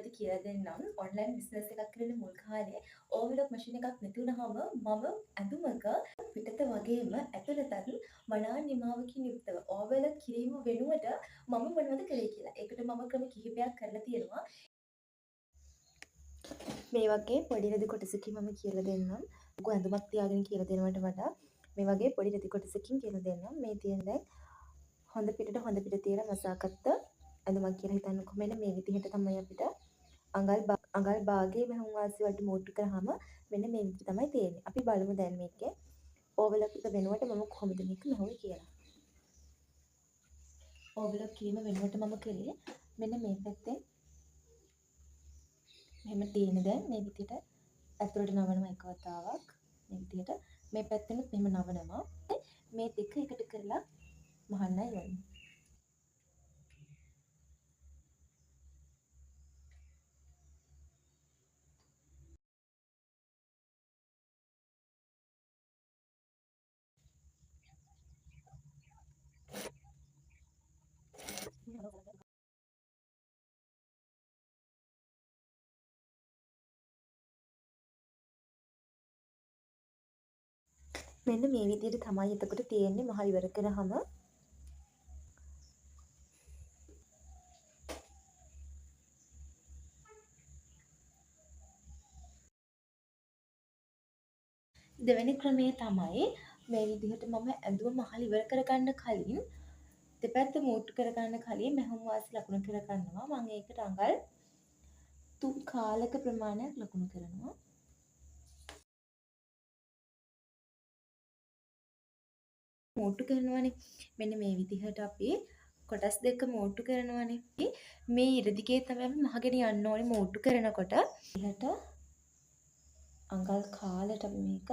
ඔයාලට කියලා දෙන්නම් ඔන්ලයින් බිස්නස් එකක් කරන මුල් කාලේ ඕවර්ලොක් මැෂින් එකක් නැති වුනහම මම ඇඳුමක පිටත වගේම ඇතුළතත් මනා නිමාවකින් යුක්තව ඕවර්ලොක් කිරීම වෙනුවට මම මොනවද කළේ කියලා. ඒකට මම ක්‍රම කිහිපයක් කරලා තියෙනවා. මේ වගේ පොඩි රෙදි කොටසකින් මම කියලා දෙන්නම්. ලොකු ඇඳුමක් තියාගෙන කියලා දෙනවට වඩා මේ වගේ පොඩි රෙදි කොටසකින් කියලා දෙන්නම්. මේ තියෙන දැන් හොඳ පිට තියලා මසාගත්ත ඇඳුමක් කියලා හිතන්නකො. මෙන්න මේ විදිහට තමයි අපිට අඟල් භාගයේ මෙහුම් වාසි වලට මෝට්ටු කරාම මෙන්න මේ විදිහට තමයි තියෙන්නේ. අපි බලමු දැන් මේකේ ඕවර්ලොක් එක වෙනුවට මම කොහොමද මේක මෙහුවේ කියලා. ඕවර්ලොක් කිරීම වෙනුවට මම කළේ මෙන්න මේ පැත්තෙන් මෙහෙම තියෙන දැන් මේ විදිහට ඇතුළට නවනවා එක වතාවක්. මේ විදිහට මේ පැත්තෙනුත් මෙහෙම නවනවා. මේ දෙක එකට කරලා මහන්නයි යන්නේ. මෙන්න මේ විදිහට තමයි එතකොට තියෙන්නේ මහ ඉවර කරාම. දෙවෙනි ක්‍රමය තමයි මේ විදිහට මම ඇඳුම මහල ඉවර කරගන්න කලින් දෙපැත්ත මූට්ටු කරගන්න කලින් මෙහුම් වාසි ලකුණු කරගන්නවා. මම ඒකට අඟල් 3 කාලක ප්‍රමාණයක් ලකුණු කරනවා. මෝට්ටු කරනවානේ. මෙන්න මේ විදිහට අපි කොටස් දෙක මෝට්ටු කරනවානේ. මේ ඉරදිගේ තමයි අපි මහගෙන යන්න ඕනේ මෝට්ටු කරනකොට. ඊළඟට අඟල් කාලට අපි මේක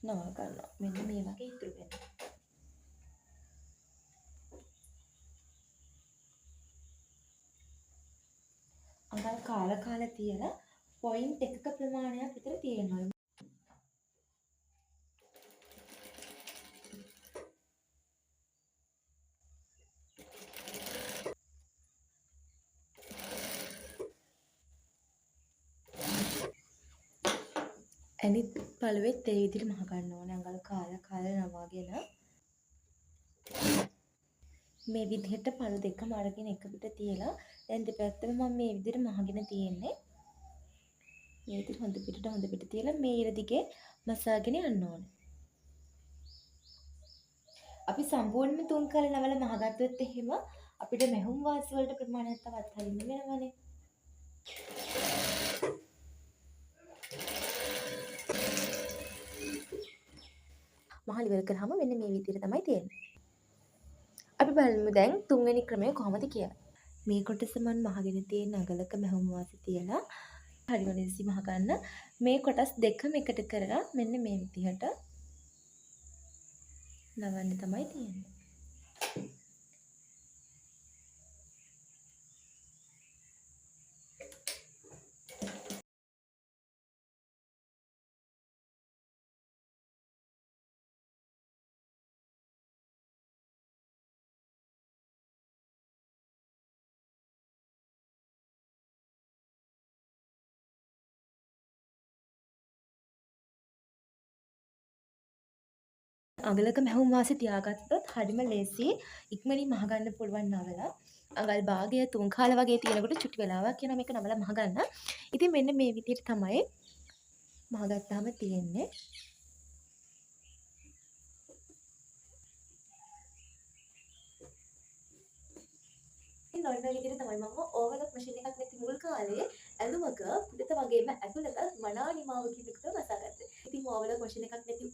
නවා ගන්නවා. මෙන්න මේ වගේ ඉතුරු වෙනවා. අඟල් කාල තියලා පොයින්ට් එකක ප්‍රමාණයක් විතර තියෙනවා. අනිත් පළුවෙත් ඒ විදිහට මහ ගන්න ඕනේ. අඟල් කාල නවාගෙන මේ විදිහට පළු දෙකම අරගෙන එක පිට තියලා දැන් දෙපැත්තම මම මේ විදිහට මහගෙන තියෙන්නේ. මේ විදිහට හොඳ පිට තියලා මේ ඉර දිගේ මසාගෙන යන්න ඕනේ. අපි සම්පූර්ණයෙන්ම තුන් කල නවල මහගත්තොත් එහෙම අපිට මෙහුම් වාසි වලට ප්‍රමාණයක් තවත් හරින්න වෙනවනේ. මහල ඉවර කරාම මෙන්න මේ විදිහට තමයි තියෙන්නේ. අපි බලමු දැන් තුන්වෙනි ක්‍රමය කොහොමද කියලා. මේ කොටස මම මහගෙන තියෙන අගලක මෙහුම් වාසි තියලා හරිම ලේසි මහ ගන්න. මේ කොටස් දෙකම එකට කරලා මෙන්න මේ විදිහට නවන්න තමයි තියෙන්නේ. අගලක මෙහුම් වාසි තියාගත්තොත් හරිම ලේසි ඉක්මනින් මහ ගන්න පුළුවන් නවලා. අඟල් භාගය 3 කාල වගේ තියෙනකොට චුටි වෙලාවක් යනවා මේක නවලා මහ ගන්න. ඉතින් මෙන්න මේ විදිහට තමයි මහ ගත්තාම තියෙන්නේ. ඉතින් ඔය විදිහට තමයි මම ඕවර්ලොක් මැෂින් එකක් නැති මුල් කාලේ ඇඳුමක පිටත වගේම ඇතුළත මනා නිමාවකින් යුක්තව මසාගත්තේ. ඉතින් ඕවර්ලොක් මැෂින් එකක් නැති